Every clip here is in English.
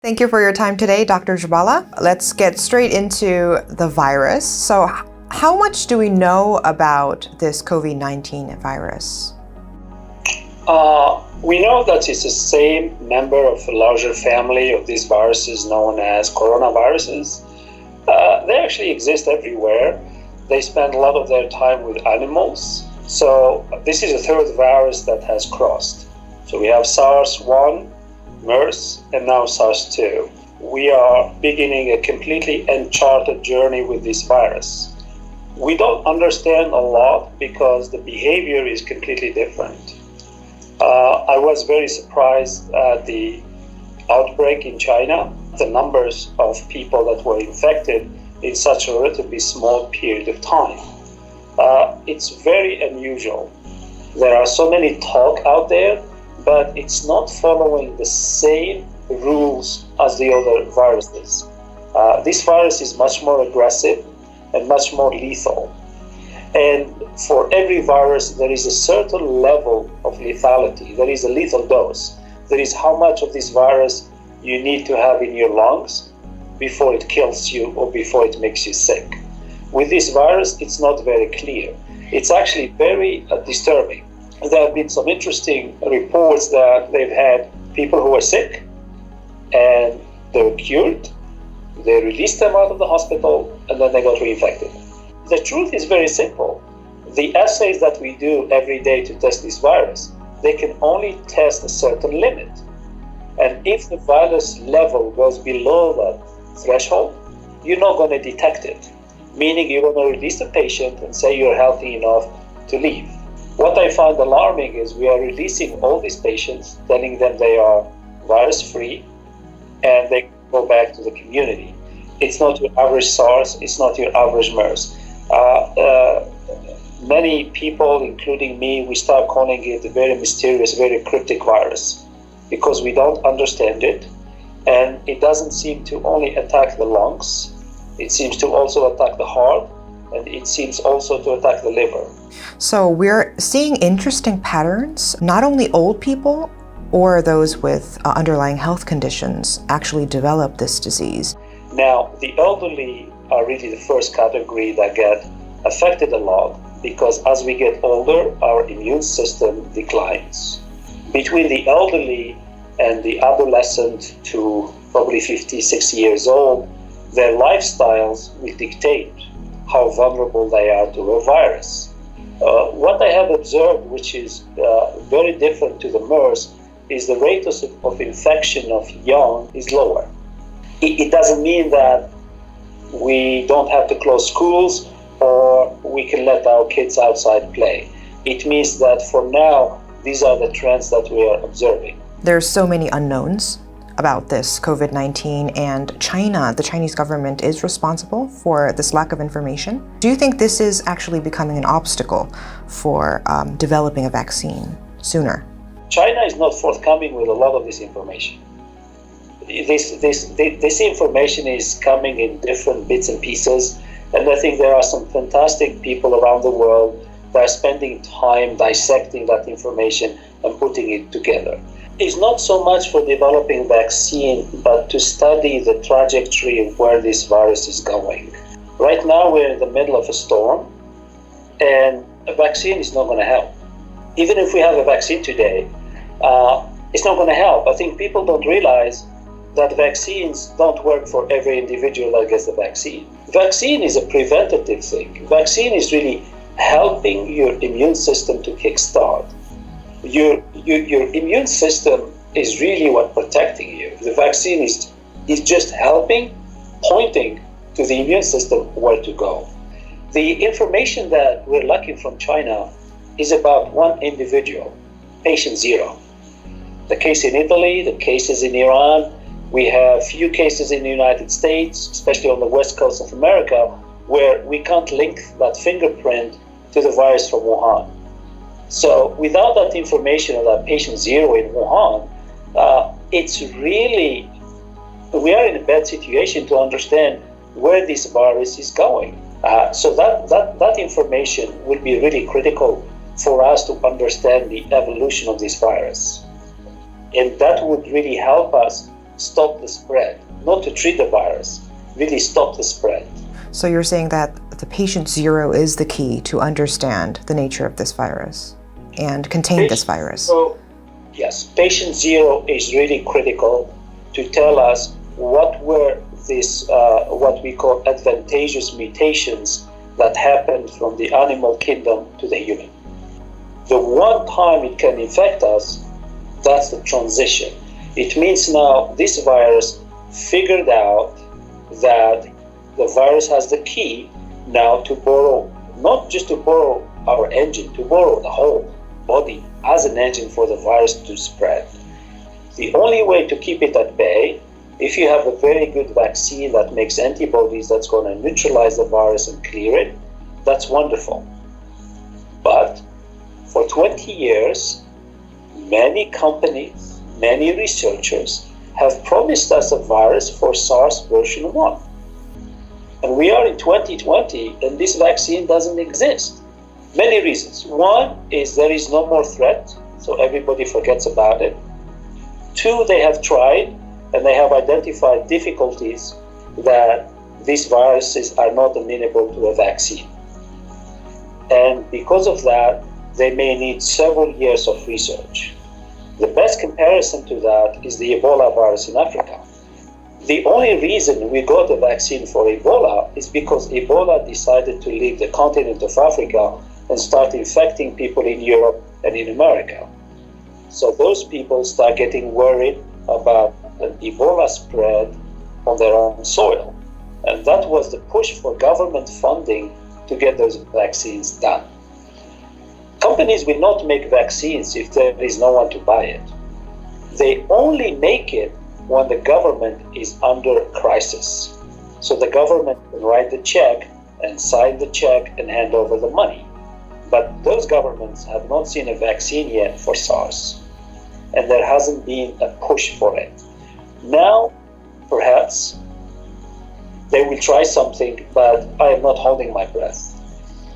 Thank you for your time today, Dr. Jabala. Let's get straight into the virus. So, how much do we know about this COVID-19 virus? We know that it's the same member of a larger family of these viruses known as coronaviruses. They actually exist everywhere. They spend a lot of their time with animals. So this is a third virus that has crossed. So we have SARS-1, MERS, and now SARS-2. We are beginning a completely uncharted journey with this virus. We don't understand a lot because the behavior is completely different. I was very surprised at the outbreak in China, the numbers of people that were infected in such a relatively small period of time. It's very unusual. There are so many talk out there, but it's not following the same rules as the other viruses. This virus is much more aggressive and much more lethal. And for every virus, there is a certain level of lethality. There is a lethal dose. There is how much of this virus you need to have in your lungs before it kills you or before it makes you sick. With this virus, it's not very clear. It's actually very disturbing. There have been some interesting reports that they've had people who were sick and they were cured. They released them out of the hospital and then they got reinfected. The truth is very simple. The assays that we do every day to test this virus, they can only test a certain limit. And if the virus level goes below that threshold, you're not going to detect it. Meaning you're going to release the patient and say you're healthy enough to leave. What I find alarming is we are releasing all these patients, telling them they are virus-free, and they go back to the community. It's not your average SARS, it's not your average MERS. Many people, including me, we start calling it a very mysterious, very cryptic virus because we don't understand it, and it doesn't seem to only attack the lungs, it seems to also attack the heart, and it seems also to attack the liver. So we're seeing interesting patterns. Not only old people or those with underlying health conditions actually develop this disease. Now, the elderly are really the first category that get affected a lot because as we get older, our immune system declines. Between the elderly and the adolescent to probably 50, 60 years old, their lifestyles will dictate how vulnerable they are to a virus. What I have observed, which is very different to the MERS, is the rate of infection of young is lower. It doesn't mean that we don't have to close schools or we can let our kids outside play. It means that for now, these are the trends that we are observing. There's so many unknowns about this COVID-19, and China, the Chinese government, is responsible for this lack of information. Do you think this is actually becoming an obstacle for developing a vaccine sooner? China is not forthcoming with a lot of this information. This information is coming in different bits and pieces, and I think there are some fantastic people around the world that are spending time dissecting that information and putting it together. It's not so much for developing a vaccine, but to study the trajectory of where this virus is going. Right now, we're in the middle of a storm, and a vaccine is not going to help. Even if we have a vaccine today, it's not going to help. I think people don't realize that vaccines don't work for every individual that gets the vaccine. Vaccine is a preventative thing. Vaccine is really helping your immune system to kickstart. Your immune system is really what protecting you. The vaccine is just helping, pointing to the immune system where to go. The information that we're lacking from China is about one individual, patient zero. The case in Italy, the cases in Iran, we have few cases in the United States, especially on the west coast of America, where we can't link that fingerprint to the virus from Wuhan. So without that information of that patient zero in Wuhan, it's really, we are in a bad situation to understand where this virus is going. So that information will be really critical for us to understand the evolution of this virus. And that would really help us stop the spread, not to treat the virus, really stop the spread. So you're saying that the patient zero is the key to understand the nature of this virus and contain this virus? So, yes, patient zero is really critical to tell us what were these, what we call advantageous mutations that happened from the animal kingdom to the human. The one time it can infect us, that's the transition. It means now this virus figured out that the virus has the key now to borrow, not just to borrow our engine, to borrow the whole body as an engine for the virus to spread. The only way to keep it at bay, if you have a very good vaccine that makes antibodies that's going to neutralize the virus and clear it, that's wonderful. But for 20 years, many companies, many researchers have promised us a virus for SARS version 1. And we are in 2020 and this vaccine doesn't exist. Many reasons. One is there is no more threat, so everybody forgets about it. Two, they have tried and they have identified difficulties that these viruses are not amenable to a vaccine. And because of that, they may need several years of research. The best comparison to that is the Ebola virus in Africa. The only reason we got a vaccine for Ebola is because Ebola decided to leave the continent of Africa and start infecting people in Europe and in America. So those people start getting worried about an Ebola spread on their own soil. And that was the push for government funding to get those vaccines done. Companies will not make vaccines if there is no one to buy it. They only make it when the government is under crisis. So the government can write the check and sign the check and hand over the money. But those governments have not seen a vaccine yet for SARS. And there hasn't been a push for it. Now, perhaps, they will try something, but I am not holding my breath.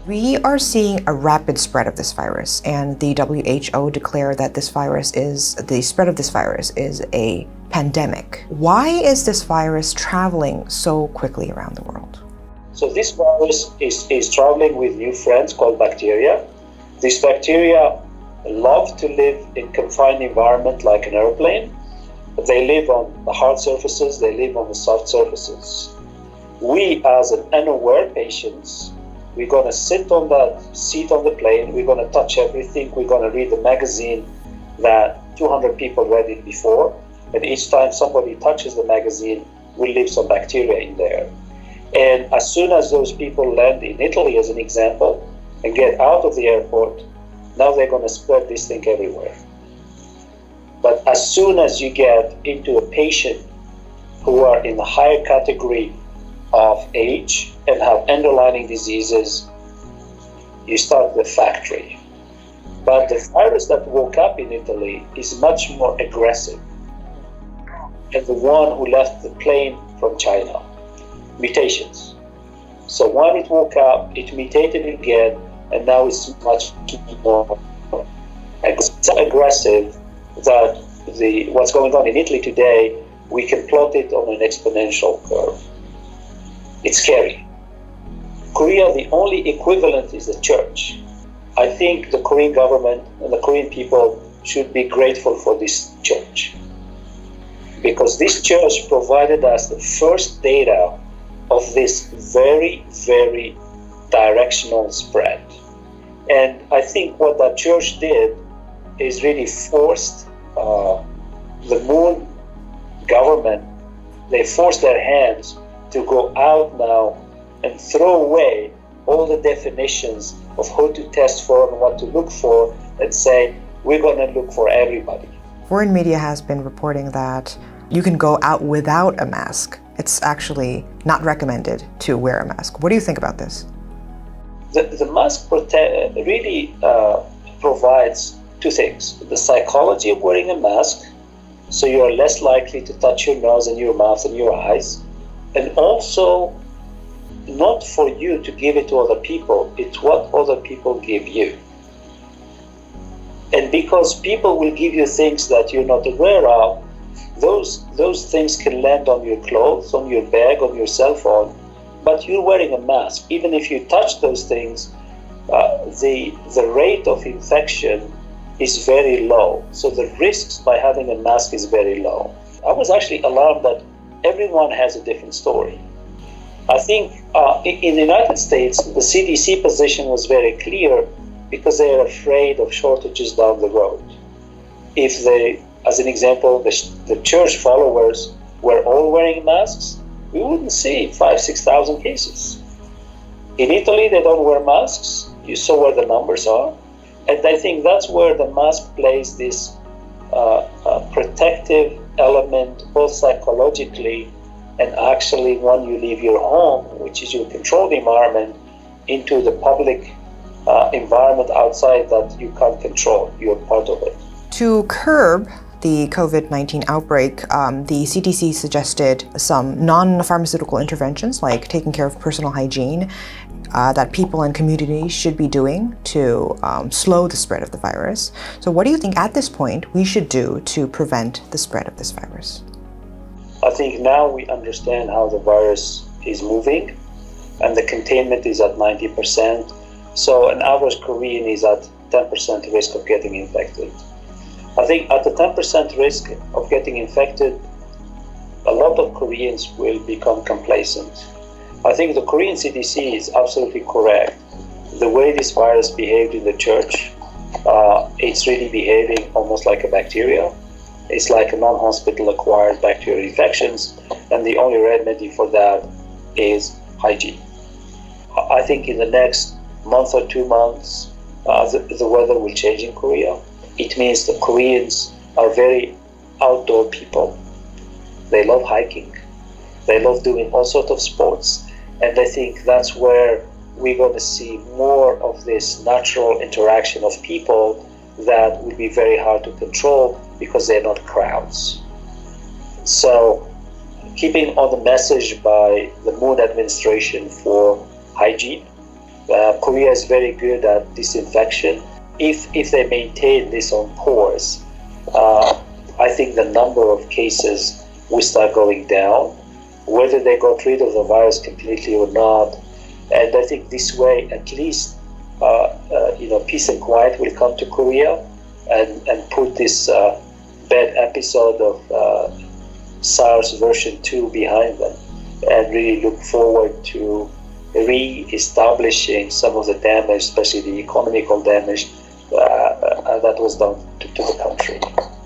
We are seeing a rapid spread of this virus, and the WHO declared that the spread of this virus is a pandemic. Why is this virus traveling so quickly around the world? So this virus is traveling with new friends called bacteria. These bacteria love to live in confined environment like an airplane. They live on the hard surfaces, they live on the soft surfaces. We, as an unaware patients, we're going to sit on that seat on the plane, we're going to touch everything, we're going to read the magazine that 200 people read it before, and each time somebody touches the magazine, we leave some bacteria in there. And as soon as those people land in Italy, as an example, and get out of the airport, now they're going to spread this thing everywhere. But as soon as you get into a patient who are in the higher category of age and have underlying diseases, you start the factory. But the virus that woke up in Italy is much more aggressive. And the one who left the plane from China, mutations. So when it woke up, it mutated again, and now it's much more aggressive that what's going on in Italy today, we can plot it on an exponential curve. It's scary. Korea, the only equivalent is the church. I think the Korean government and the Korean people should be grateful for this church, because this church provided us the first data of this very, very directional spread. And I think what that church did is really forced the moon government, they forced their hands to go out now and throw away all the definitions of who to test for and what to look for, and say, we're going to look for everybody. Foreign media has been reporting that you can go out without a mask. It's actually not recommended to wear a mask. What do you think about this? The mask really provides two things. The psychology of wearing a mask, so you are less likely to touch your nose and your mouth and your eyes, and also not for you to give it to other people, it's what other people give you. And because people will give you things that you're not aware of, those things can land on your clothes, on your bag, on your cell phone, but you're wearing a mask. Even if you touch those things, the rate of infection is very low. So the risks by having a mask is very low. I was actually alarmed that everyone has a different story. I think in the United States, the CDC position was very clear because they are afraid of shortages down the road. If they, as an example, the church followers were all wearing masks, we wouldn't see 5,000-6,000 cases. In Italy, they don't wear masks. You saw where the numbers are. And I think that's where the mask plays this protective element, both psychologically and actually when you leave your home, which is your controlled environment, into the public environment outside that you can't control. You're part of it. To curb the COVID-19 outbreak, the CDC suggested some non-pharmaceutical interventions like taking care of personal hygiene that people and communities should be doing to slow the spread of the virus. So what do you think at this point we should do to prevent the spread of this virus? I think now we understand how the virus is moving, and the containment is at 90%. So an average Korean is at 10% risk of getting infected. I think at the 10% risk of getting infected, a lot of Koreans will become complacent. I think the Korean CDC is absolutely correct. The way this virus behaved in the church, it's really behaving almost like a bacteria. It's like a non-hospital acquired bacterial infections, and the only remedy for that is hygiene. I think in the next month or 2 months, the weather will change in Korea. It means the Koreans are very outdoor people. They love hiking. They love doing all sorts of sports. And I think that's where we're going to see more of this natural interaction of people that will be very hard to control because they're not crowds. So keeping on the message by the Moon administration for hygiene, Korea is very good at disinfection. If they maintain this on course, I think the number of cases will start going down, whether they got rid of the virus completely or not. And I think this way, at least, peace and quiet will come to Korea and put this bad episode of SARS version 2 behind them, and really look forward to re-establishing some of the damage, especially the economical damage that was done to the country.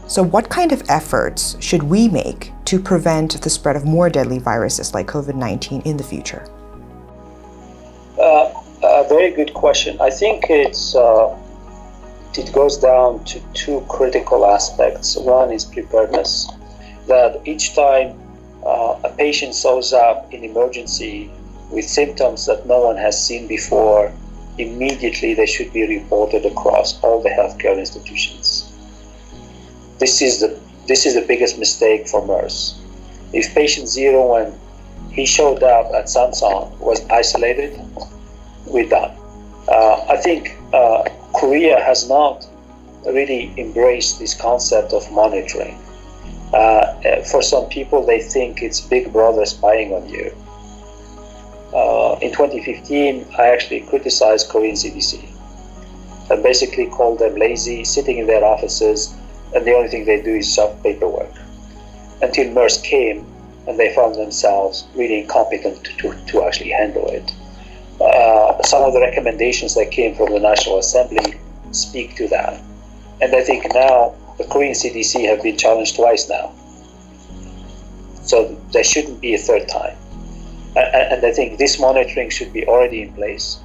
So what kind of efforts should we make to prevent the spread of more deadly viruses like COVID-19 in the future? A very good question. I think it goes down to two critical aspects. One is preparedness, that each time a patient shows up in emergency with symptoms that no one has seen before, immediately they should be reported across all the healthcare institutions. This is the biggest mistake for MERS. If patient 0, when he showed up at Samsung, was isolated, we're done. I think Korea has not really embraced this concept of monitoring. For some people, they think it's Big Brother spying on you. In 2015, I actually criticized Korean CDC and basically called them lazy, sitting in their offices, and the only thing they do is shove paperwork. Until MERS came, and they found themselves really incompetent to actually handle it. Some of the recommendations that came from the National Assembly speak to that. And I think now the Korean CDC have been challenged twice now. So there shouldn't be a third time. And I think this monitoring should be already in place,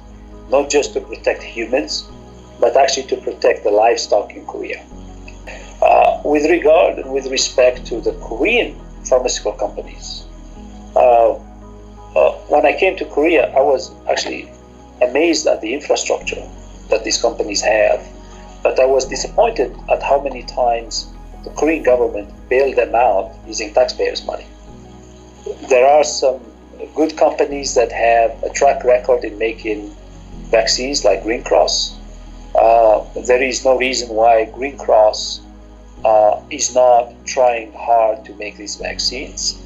not just to protect humans, but actually to protect the livestock in Korea. With regard and with respect to the Korean pharmaceutical companies, when I came to Korea, I was actually amazed at the infrastructure that these companies have, but I was disappointed at how many times the Korean government bailed them out using taxpayers' money. There are some good companies that have a track record in making vaccines like Green Cross. There is no reason why Green Cross is not trying hard to make these vaccines.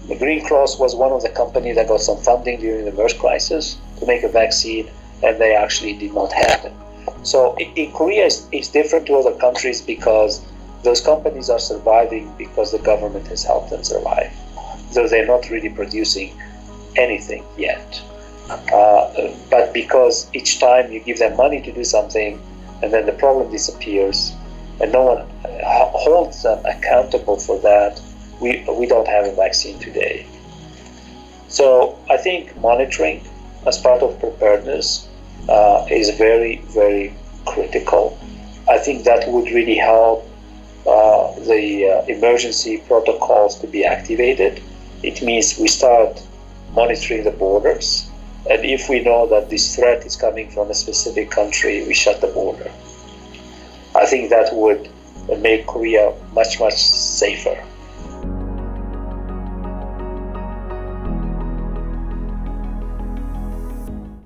The Green Cross was one of the companies that got some funding during the MERS crisis to make a vaccine, and they actually did not have it. So in Korea, it's different to other countries because those companies are surviving because the government has helped them survive, though they're not really producing anything yet. But because each time you give them money to do something, and then the problem disappears, and no one holds them accountable for that, we don't have a vaccine today. So I think monitoring as part of preparedness is very, very critical. I think that would really help the emergency protocols to be activated. It means we start monitoring the borders, and if we know that this threat is coming from a specific country, we shut the border. I think that would make Korea much, much safer.